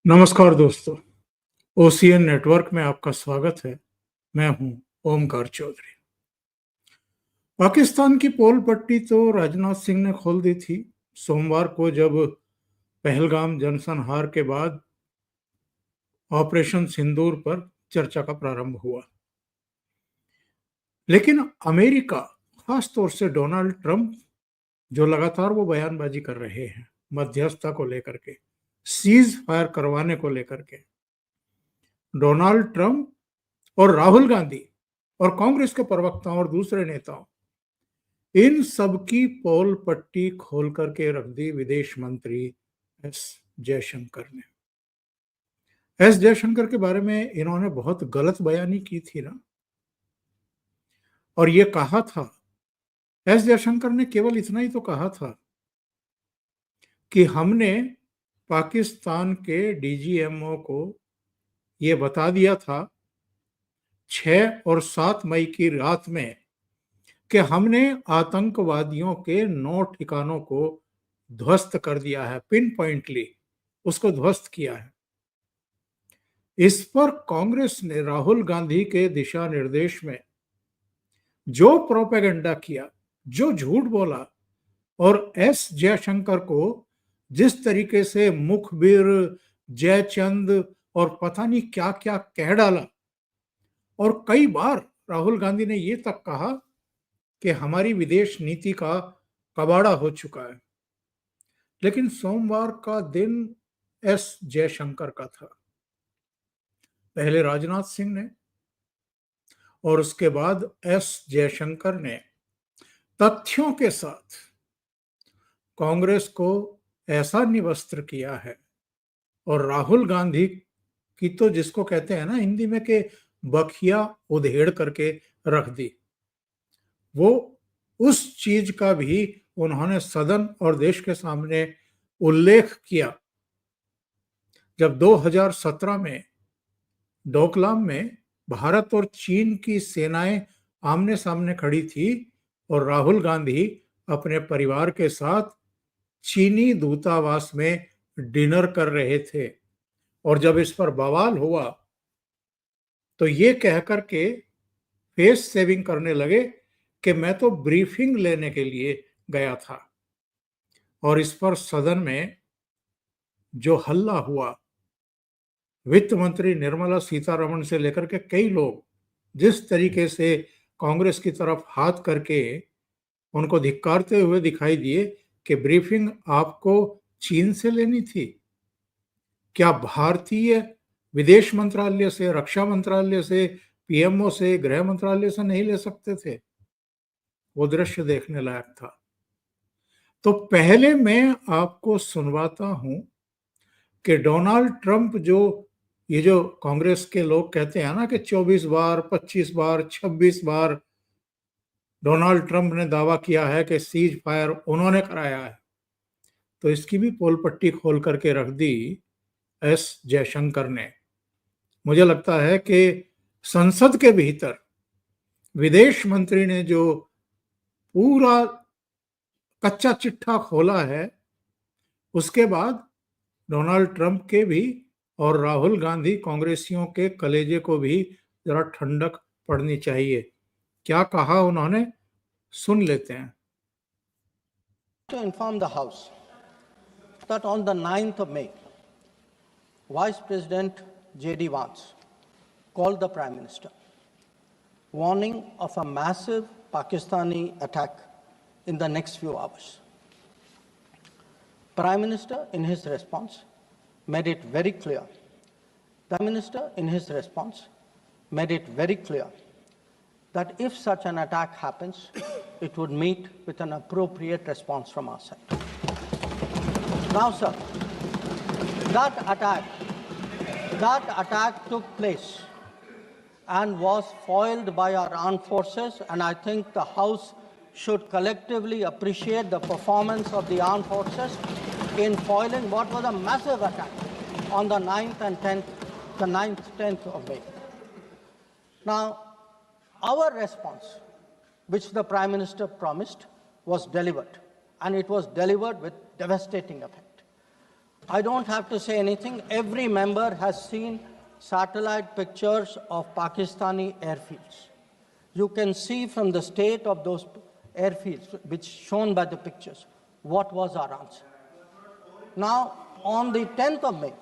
नमस्कार दोस्तों, OCN network में आपका स्वागत है। मैं हूं ओमकार चौधरी। पाकिस्तान की पोल पट्टी तो राजनाथ सिंह ने खोल दी थी सोमवार को, जब पहलगाम जनसंहार के बाद ऑपरेशन सिंदूर पर चर्चा का प्रारंभ हुआ। लेकिन अमेरिका, खास तौर से डोनाल्ड ट्रंप, जो लगातार वो बयानबाजी कर रहे हैं मध्यस्थता को लेकर के, सीज फायर करवाने को लेकर के, डोनाल्ड ट्रंप और राहुल गांधी और कांग्रेस के प्रवक्ताओं और दूसरे नेताओं, इन सब की पोल पट्टी खोल करके रख दी विदेश मंत्री एस जयशंकर ने। एस जयशंकर के बारे में इन्होंने बहुत गलत बयानी की थी ना, और ये कहा था, एस जयशंकर ने केवल इतना ही तो कहा था कि हमने पाकिस्तान के डीजीएमओ को ये बता दिया था 6 और 7 मई की रात में कि हमने आतंकवादियों के 9 ठिकानों को ध्वस्त कर दिया है, पिन पॉइंटली उसको ध्वस्त किया है। इस पर कांग्रेस ने राहुल गांधी के दिशा निर्देश में जो प्रोपेगेंडा किया, जो झूठ बोला, और एस जयशंकर को जिस तरीके से मुखबिर, जयचंद और पता नहीं क्या क्या कह डाला, और कई बार राहुल गांधी ने ये तक कहा कि हमारी विदेश नीति का कबाड़ा हो चुका है। लेकिन सोमवार का दिन एस जयशंकर का था। पहले राजनाथ सिंह ने और उसके बाद एस जयशंकर ने तथ्यों के साथ कांग्रेस को ऐसा निवस्त्र किया है, और राहुल गांधी की तो जिसको कहते हैं ना हिंदी में कि बखिया उधेड़ करके रख दी। वो उस चीज का भी उन्होंने सदन और देश के सामने उल्लेख किया जब 2017 में डोकलाम में भारत और चीन की सेनाएं आमने सामने खड़ी थी और राहुल गांधी अपने परिवार के साथ चीनी दूतावास में डिनर कर रहे थे। और जब इस पर बवाल हुआ तो ये कहकर के फेस सेविंग करने लगे कि मैं तो ब्रीफिंग लेने के लिए गया था। और इस पर सदन में जो हल्ला हुआ, वित्त मंत्री निर्मला सीतारमण से लेकर के कई लोग जिस तरीके से कांग्रेस की तरफ हाथ करके उनको धिक्कारते हुए दिखाई दिए कि ब्रीफिंग आपको चीन से लेनी थी, क्या भारतीय विदेश मंत्रालय से, रक्षा मंत्रालय से, पीएमओ से, गृह मंत्रालय से नहीं ले सकते थे? वो दृश्य देखने लायक था। तो पहले मैं आपको सुनवाता हूं कि डोनाल्ड ट्रंप, ये जो कांग्रेस के लोग कहते हैं ना कि 24 बार, 25 बार, 26 बार डोनाल्ड ट्रंप ने दावा किया है कि सीज फायर उन्होंने कराया है, तो इसकी भी पोल पट्टी खोल करके रख दी एस जयशंकर ने। मुझे लगता है कि संसद के भीतर विदेश मंत्री ने जो पूरा कच्चा चिट्ठा खोला है, उसके बाद डोनाल्ड ट्रंप के भी और राहुल गांधी कांग्रेसियों के कलेजे को भी जरा ठंडक पड़नी चाहिए। क्या कहा उन्होंने, सुन लेते हैं। To inform the House that on the 9th of May, Vice President J.D. Vance called the Prime Minister, warning of a massive Pakistani attack in the next few hours. Prime Minister, in his response, made it very clear. Prime Minister, in his response, made it very clear that if such an attack happens, it would meet with an appropriate response from our side. Now, sir, that attack took place and was foiled by our armed forces, and I think the House should collectively appreciate the performance of the armed forces in foiling what was a massive attack on the 9th and 10th of May. Now, our response, which the Prime Minister promised, was delivered, and it was delivered with devastating effect. I don't have to say anything. Every member has seen satellite pictures of Pakistani airfields. You can see from the state of those airfields, which shown by the pictures, what was our answer. Now, on the 10th of May,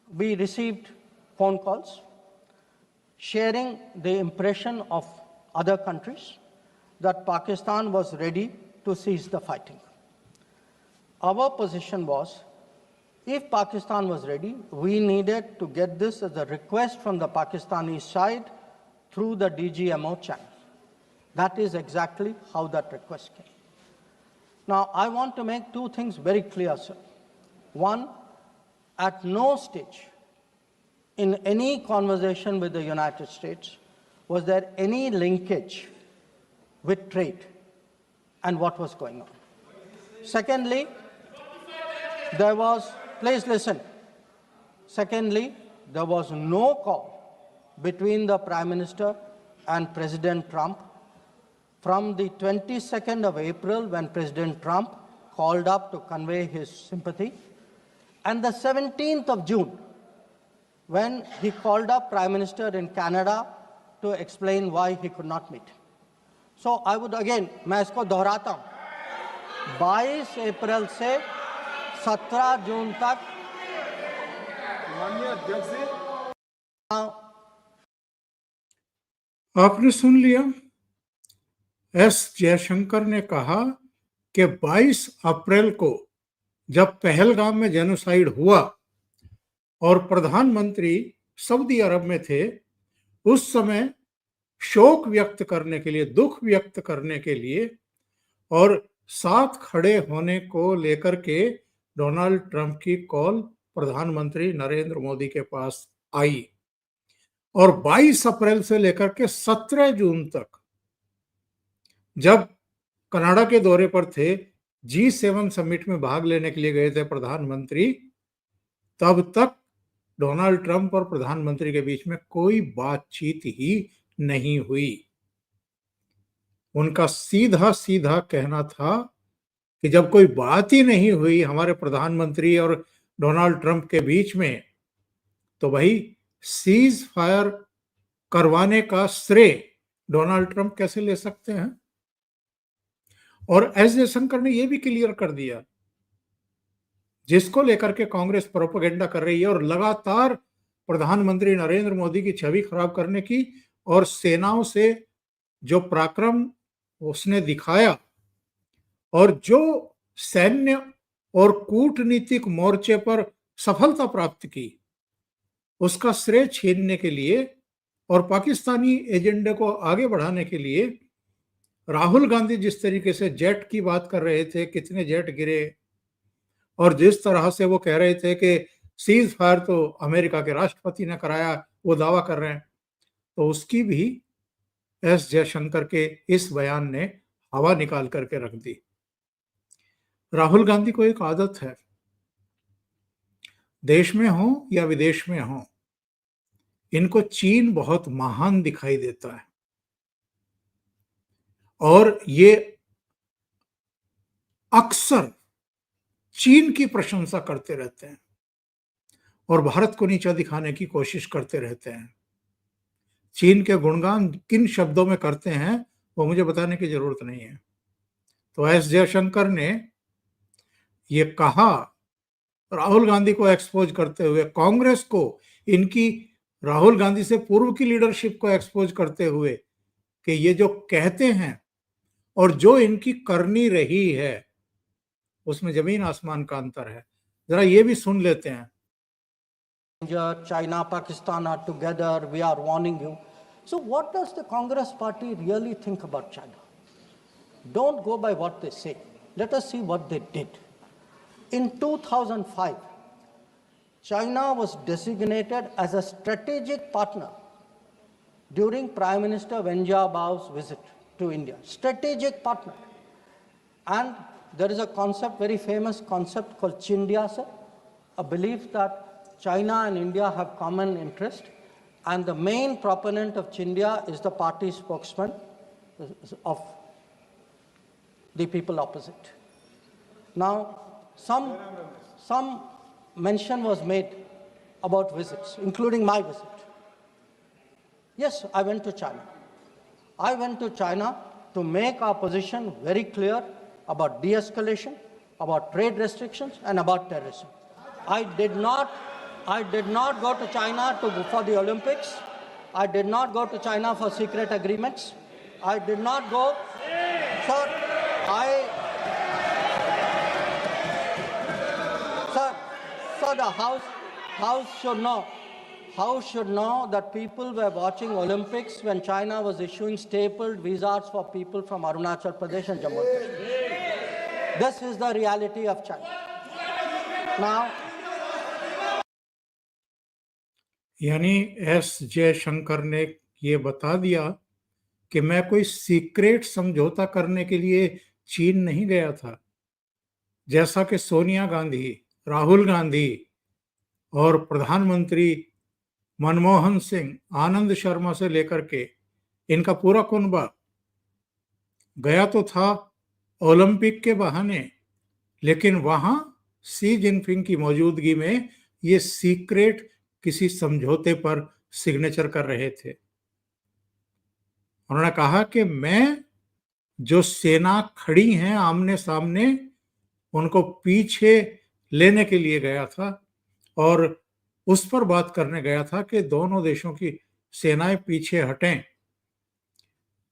we received phone calls sharing the impression of other countries that Pakistan was ready to cease the fighting. Our position was, if Pakistan was ready, we needed to get this as a request from the Pakistani side through the DGMO channel. That is exactly how that request came. Now, I want to make two things very clear, sir. One, at no stage in any conversation with the United States was there any linkage with trade and what was going on. Secondly, there was, please listen. Secondly, there was no call between the Prime Minister and President Trump from the 22nd of April, when President Trump called up to convey his sympathy, and the 17th of June, when he called up Prime Minister in Canada to explain why he could not meet. So I would again, मैं इसको दोहराता हूँ, 22 अप्रैल से 17 जून तक आपने सुन लिया। S Jaishankar ने कहा कि 22 अप्रैल को जब पहलगाम में जेनोसाइड हुआ और प्रधानमंत्री सऊदी अरब में थे, उस समय शोक व्यक्त करने के लिए, दुख व्यक्त करने के लिए और साथ खड़े होने को लेकर के डोनाल्ड ट्रंप की कॉल प्रधानमंत्री नरेंद्र मोदी के पास आई और 22 अप्रैल से लेकर के 17 जून तक जब कनाडा के दौरे पर थे, G7 समिट में भाग लेने के लिए गए थे प्रधानमंत्री, तब तक डोनाल्ड ट्रंप और प्रधानमंत्री के बीच में कोई बातचीत ही नहीं हुई। उनका सीधा सीधा कहना था कि जब कोई बात ही नहीं हुई हमारे प्रधानमंत्री और डोनाल्ड ट्रंप के बीच में, तो भाई सीज फायर करवाने का श्रेय डोनाल्ड ट्रंप कैसे ले सकते हैं। और एस जयशंकर ने यह भी क्लियर कर दिया, जिसको लेकर के कांग्रेस प्रोपेगेंडा कर रही है और लगातार प्रधानमंत्री नरेंद्र मोदी की छवि खराब करने की और सेनाओं से जो पराक्रम उसने दिखाया और जो सैन्य और कूटनीतिक मोर्चे पर सफलता प्राप्त की, उसका श्रेय छीनने के लिए और पाकिस्तानी एजेंडे को आगे बढ़ाने के लिए राहुल गांधी जिस तरीके से जेट की बात कर रहे थे, कितने जेट गिरे, और जिस तरह से वो कह रहे थे कि सीज फायर तो अमेरिका के राष्ट्रपति ने कराया, वो दावा कर रहे हैं, तो उसकी भी एस जयशंकर के इस बयान ने हवा निकाल करके रख दी। राहुल गांधी को एक आदत है, देश में हो या विदेश में हो, इनको चीन बहुत महान दिखाई देता है और ये अक्सर चीन की प्रशंसा करते रहते हैं और भारत को नीचा दिखाने की कोशिश करते रहते हैं। चीन के गुणगान किन शब्दों में करते हैं वो मुझे बताने की जरूरत नहीं है। तो एस जयशंकर ने ये कहा, राहुल गांधी को एक्सपोज करते हुए, कांग्रेस को, इनकी राहुल गांधी से पूर्व की लीडरशिप को एक्सपोज करते हुए कि ये जो कहते हैं और जो इनकी करनी रही है उसमें जमीन आसमान का अंतर है। जरा ये भी सुन लेते हैं। China, Pakistan are together, we are warning you. So what does the Congress party really think about China? Don't go by what they say. Let us see what they did. In 2005, China was designated as a strategic partner during Prime Minister Wen Jiabao's visit to India. Strategic partner. And there is a concept, very famous concept called Chindia, sir, a belief that China and India have common interest, and the main proponent of Chindia is the party spokesman of the people opposite. Now, some mention was made about visits, including my visit. Yes, I went to China. I went to China to make our position very clear about de-escalation, about trade restrictions, and about terrorism. I did not go to China for the Olympics. I did not go to China for secret agreements. I did not go. So the House should know that people were watching Olympics when China was issuing stapled visas for people from Arunachal Pradesh and Jammu and Kashmir. This is the reality of China. Now, यानी S Jaishankar ने ये बता दिया कि मैं कोई secret समझौता करने के लिए चीन नहीं गया था, जैसा कि सोनिया गांधी, राहुल गांधी और प्रधानमंत्री मनमोहन सिंह, आनंद शर्मा से लेकर के इनका पूरा कुनबा गया तो था ओलंपिक के बहाने, लेकिन वहां शी जिनपिंग की मौजूदगी में ये सीक्रेट किसी समझौते पर सिग्नेचर कर रहे थे। उन्होंने कहा कि मैं जो सेना खड़ी हैं आमने सामने, उनको पीछे लेने के लिए गया था और उस पर बात करने गया था कि दोनों देशों की सेनाएं पीछे हटें,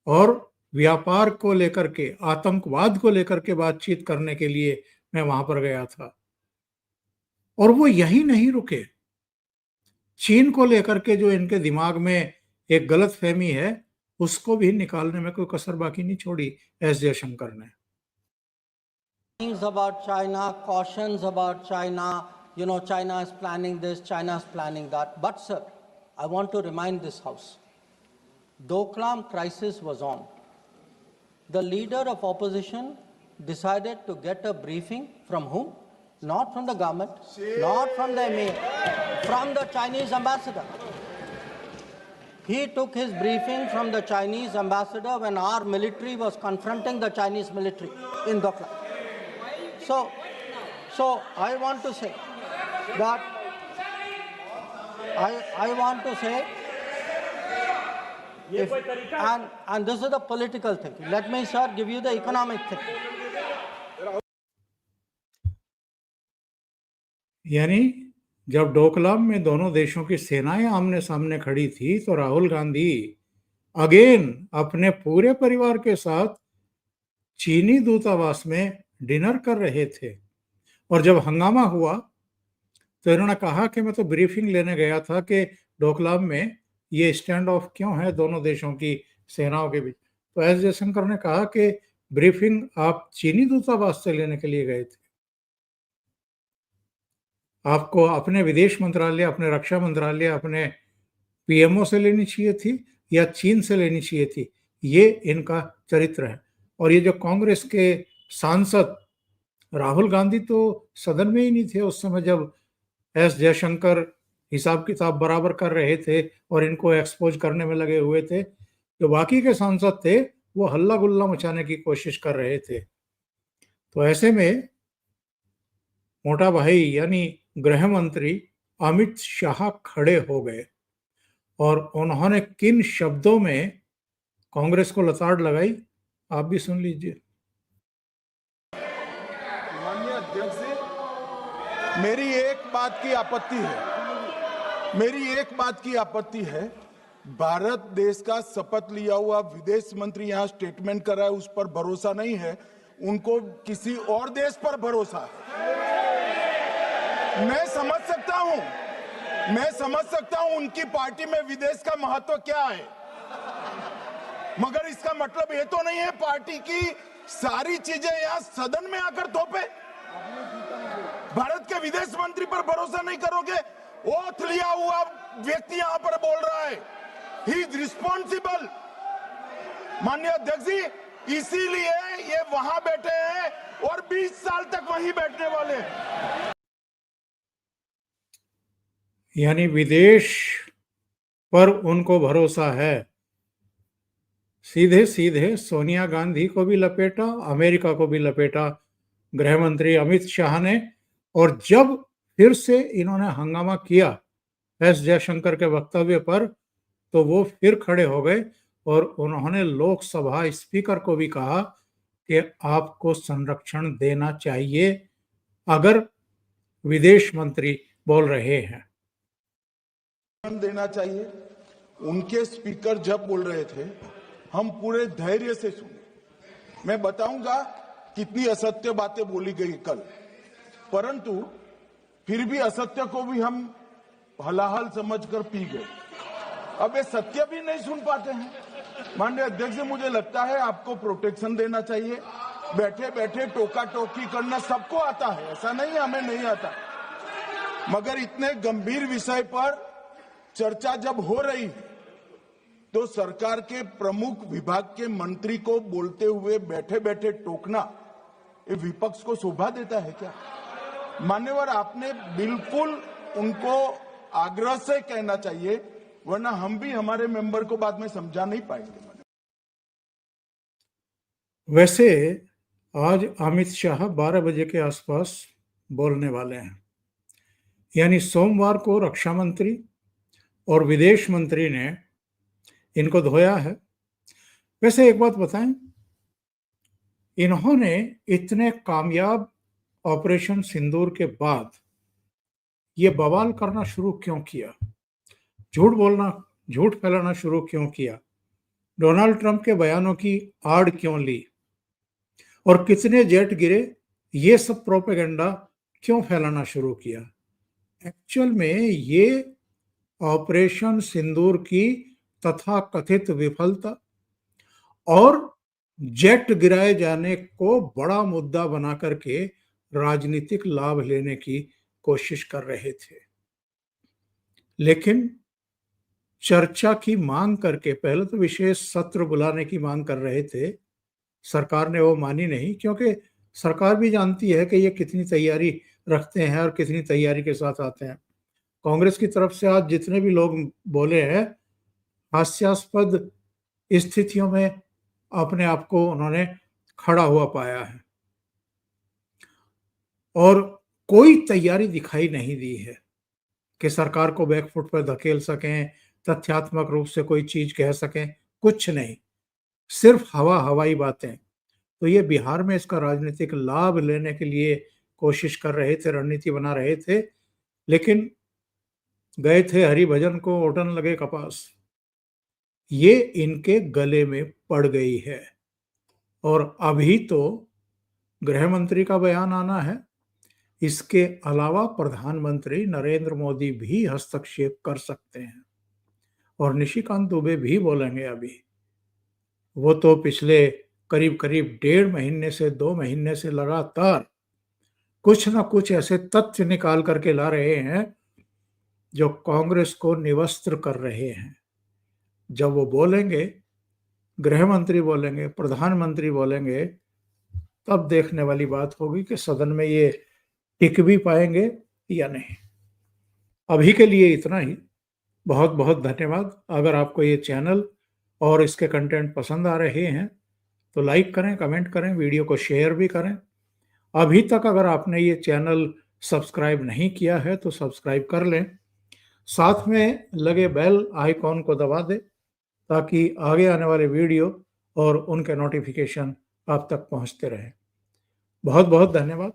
और व्यापार को लेकर के, आतंकवाद को लेकर के बातचीत करने के लिए मैं वहां पर गया था। और वो यही नहीं रुके, चीन को लेकर के जो इनके दिमाग में एक गलतफहमी है उसको भी निकालने में कोई कसर बाकी नहीं छोड़ी एस जयशंकर ने। things about China, cautions about China, China is planning this, China is planning that. But sir, I want to remind this House, Doklam crisis was on. The leader of opposition decided to get a briefing from whom? Not from the government, not from the MA, from the Chinese ambassador. He took his briefing from the Chinese ambassador when our military was confronting the Chinese military in Doklam. So I want to say that I want to say, and this is the political thing. Let me, sir, give you the economic thing. यानी जब डोकलाम में दोनों देशों की सेनाएं आमने सामने खड़ी थी तो राहुल गांधी अगेन अपने पूरे परिवार के साथ चीनी दूतावास में डिनर कर रहे थे। और जब हंगामा हुआ तो इन्होंने कहा कि मैं तो ब्रीफिंग लेने गया था कि डोकलाम में ये स्टैंड ऑफ क्यों है दोनों देशों की सेनाओं के बीच। तो एस जयशंकर ने कहा कि ब्रीफिंग आप चीनी दूतावास से लेने के लिए गए थे, आपको अपने विदेश मंत्रालय, अपने रक्षा मंत्रालय, अपने पीएमओ से लेनी चाहिए थी या चीन से लेनी चाहिए थी। ये इनका चरित्र है। और ये जो कांग्रेस के सांसद, राहुल गांधी तो सदन में ही नहीं थे उस समय जब एस जयशंकर हिसाब किताब बराबर कर रहे थे और इनको एक्सपोज करने में लगे हुए थे। जो बाकी के सांसद थे वो हल्ला गुल्ला मचाने की कोशिश कर रहे थे। तो ऐसे में मोटा भाई यानी गृह मंत्री अमित शाह खड़े हो गए और उन्होंने किन शब्दों में कांग्रेस को लताड़ लगाई, आप भी सुन लीजिए। माननीय अध्यक्ष जी, मेरी एक बात की आपत्ति है, भारत देश का शपथ लिया हुआ विदेश मंत्री यहाँ स्टेटमेंट कर रहा है, उस पर भरोसा नहीं है, उनको किसी और देश पर भरोसा है। मैं समझ सकता हूं उनकी पार्टी में विदेश का महत्व क्या है, मगर इसका मतलब ये तो नहीं है पार्टी की सारी चीजें यहाँ सदन में आकर थोपे। भारत के विदेश मंत्री पर भरोसा नहीं करोगे? ओथ लिया हुआ व्यक्ति यहाँ पर बोल रहा है, ही इज रिस्पॉन्सिबल। माननीय अध्यक्ष जी, इसीलिए ये वहां बैठे हैं और 20 साल तक वहीं बैठने वाले हैं। यानी विदेश पर उनको भरोसा है। सीधे सीधे सोनिया गांधी को भी लपेटा, अमेरिका को भी लपेटा गृह मंत्री अमित शाह ने, और जब फिर से इन्होंने हंगामा किया एस जयशंकर के वक्तव्य पर, तो वो फिर खड़े हो गए और उन्होंने लोकसभा स्पीकर को भी कहा कि आपको संरक्षण देना चाहिए अगर विदेश मंत्री बोल रहे हैं। देना चाहिए। उनके स्पीकर जब बोल रहे थे हम पूरे धैर्य से सुने। मैं बताऊंगा कितनी असत्य बातें बोली गई कल, परंतु फिर भी असत्य को भी हम हलाहल समझकर पी गए। अब ये सत्य भी नहीं सुन पाते हैं। माननीय अध्यक्ष जी, मुझे लगता है आपको प्रोटेक्शन देना चाहिए। बैठे बैठे टोका टोकी करना सबको आता है, ऐसा नहीं है हमें नहीं आता, मगर इतने गंभीर विषय पर चर्चा जब हो रही है तो सरकार के प्रमुख विभाग के मंत्री को बोलते हुए बैठे बैठे टोकना ये विपक्ष को शोभा देता है क्या? मान्यवर, आपने बिल्कुल उनको आग्रह से कहना चाहिए, वरना हम भी हमारे मेंबर को बाद में समझा नहीं पाएंगे। वैसे आज अमित शाह 12 बजे के आसपास बोलने वाले हैं, यानी सोमवार को रक्षा मंत्री और विदेश मंत्री ने इनको धोया है। वैसे एक बात बताएं, इन्होंने इतने कामयाब ऑपरेशन सिंदूर के बाद ये बवाल करना शुरू क्यों किया, झूठ बोलना, झूठ फैलाना शुरू क्यों किया, डोनाल्ड ट्रंप के बयानों की आड़ क्यों ली, और कितने जेट गिरे, ये सब प्रोपेगेंडा क्यों फैलाना शुरू किया? एक्चुअल में ये ऑपरेशन सिंदूर की तथाकथित विफलता और जेट गिराए जाने को बड़ा मुद्दा बना करके राजनीतिक लाभ लेने की कोशिश कर रहे थे। लेकिन चर्चा की मांग करके पहले तो विशेष सत्र बुलाने की मांग कर रहे थे, सरकार ने वो मानी नहीं, क्योंकि सरकार भी जानती है कि ये कितनी तैयारी रखते हैं और कितनी तैयारी के साथ आते हैं। कांग्रेस की तरफ से आज जितने भी लोग बोले हैं, हास्यास्पद स्थितियों में अपने आप को उन्होंने खड़ा हुआ पाया है और कोई तैयारी दिखाई नहीं दी है कि सरकार को बैकफुट पर धकेल सकें, तथ्यात्मक रूप से कोई चीज कह सकें, कुछ नहीं, सिर्फ हवाई बातें। तो ये बिहार में इसका राजनीतिक लाभ लेने के लिए कोशिश कर रहे थे, रणनीति बना रहे थे, लेकिन गए थे हरिभजन को ओटन लगे कपास, ये इनके गले में पड़ गई है। और अभी तो गृह मंत्री का बयान आना है, इसके अलावा प्रधानमंत्री नरेंद्र मोदी भी हस्तक्षेप कर सकते हैं और निशिकांत दुबे भी बोलेंगे। अभी वो तो पिछले करीब 1.5 महीने से 2 महीने से लगातार कुछ ना कुछ ऐसे तथ्य निकाल करके ला रहे हैं जो कांग्रेस को निवस्त्र कर रहे हैं। जब वो बोलेंगे, गृह मंत्री बोलेंगे, प्रधानमंत्री बोलेंगे, तब देखने वाली बात होगी कि सदन में ये टिक भी पाएंगे या नहीं। अभी के लिए इतना ही। बहुत बहुत धन्यवाद। अगर आपको ये चैनल और इसके कंटेंट पसंद आ रहे हैं तो लाइक करें, कमेंट करें, वीडियो को शेयर भी करें। अभी तक अगर आपने ये चैनल सब्सक्राइब नहीं किया है तो सब्सक्राइब कर लें, साथ में लगे बेल आइकॉन को दबा दें ताकि आगे आने वाले वीडियो और उनके नोटिफिकेशन आप तक पहुंचते रहें। बहुत बहुत धन्यवाद।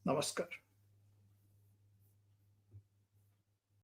नमस्कार।